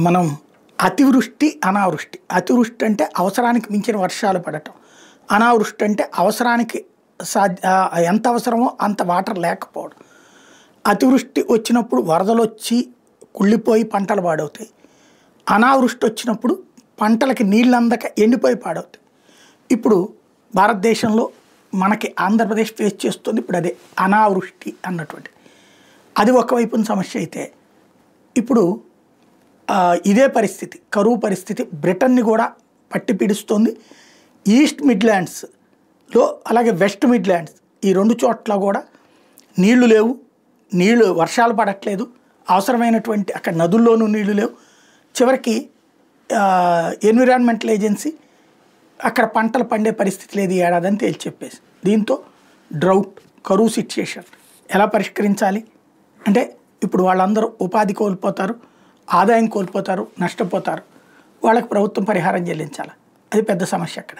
మనం అతివృష్టి, అనావృష్టి. అతివృష్టి అంటే అవసరానికి మించిన వర్షాలు పడటం. అనావృష్టి అంటే అవసరానికి ఎంత అవసరమో అంత వాటర్ లేకపోవడం. అతివృష్టి వచ్చినప్పుడు వరదలొచ్చి కుళ్ళిపోయి పంటలు పాడవుతాయి. అనావృష్టి వచ్చినప్పుడు పంటలకి నీళ్ళు అందక ఎండిపోయి పాడవుతాయి. ఇప్పుడు భారతదేశంలో మనకి ఆంధ్రప్రదేశ్ ఫేస్ చేస్తుంది ఇప్పుడు అదే అనావృష్టి అన్నటువంటి. అది ఒకవైపున సమస్య అయితే ఇప్పుడు ఇదే పరిస్థితి, కరువు పరిస్థితి బ్రిటన్ని కూడా పట్టి పీడిస్తుంది. ఈస్ట్ మిడ్లాండ్స్లో అలాగే వెస్ట్ మిడ్లాండ్స్ ఈ రెండు చోట్ల కూడా నీళ్లు లేవు, వర్షాలు పడట్లేదు, అవసరమైనటువంటి అక్కడ నదుల్లోనూ నీళ్లు లేవు. చివరికి ఎన్విరాన్మెంటల్ ఏజెన్సీ అక్కడ పంటలు పండే పరిస్థితి లేదు ఈ ఏడాది అని తేల్చి చెప్పేసి. దీంతో డ్రౌట్, కరువు సిచ్యుయేషన్ ఎలా పరిష్కరించాలి అంటే ఇప్పుడు వాళ్ళందరూ ఉపాధి కోల్పోతారు, ఆదాయం కోల్పోతారు, నష్టపోతారు. వాళ్ళకి ప్రభుత్వం పరిహారం చెల్లించాలి. అది పెద్ద సమస్య అక్కడ.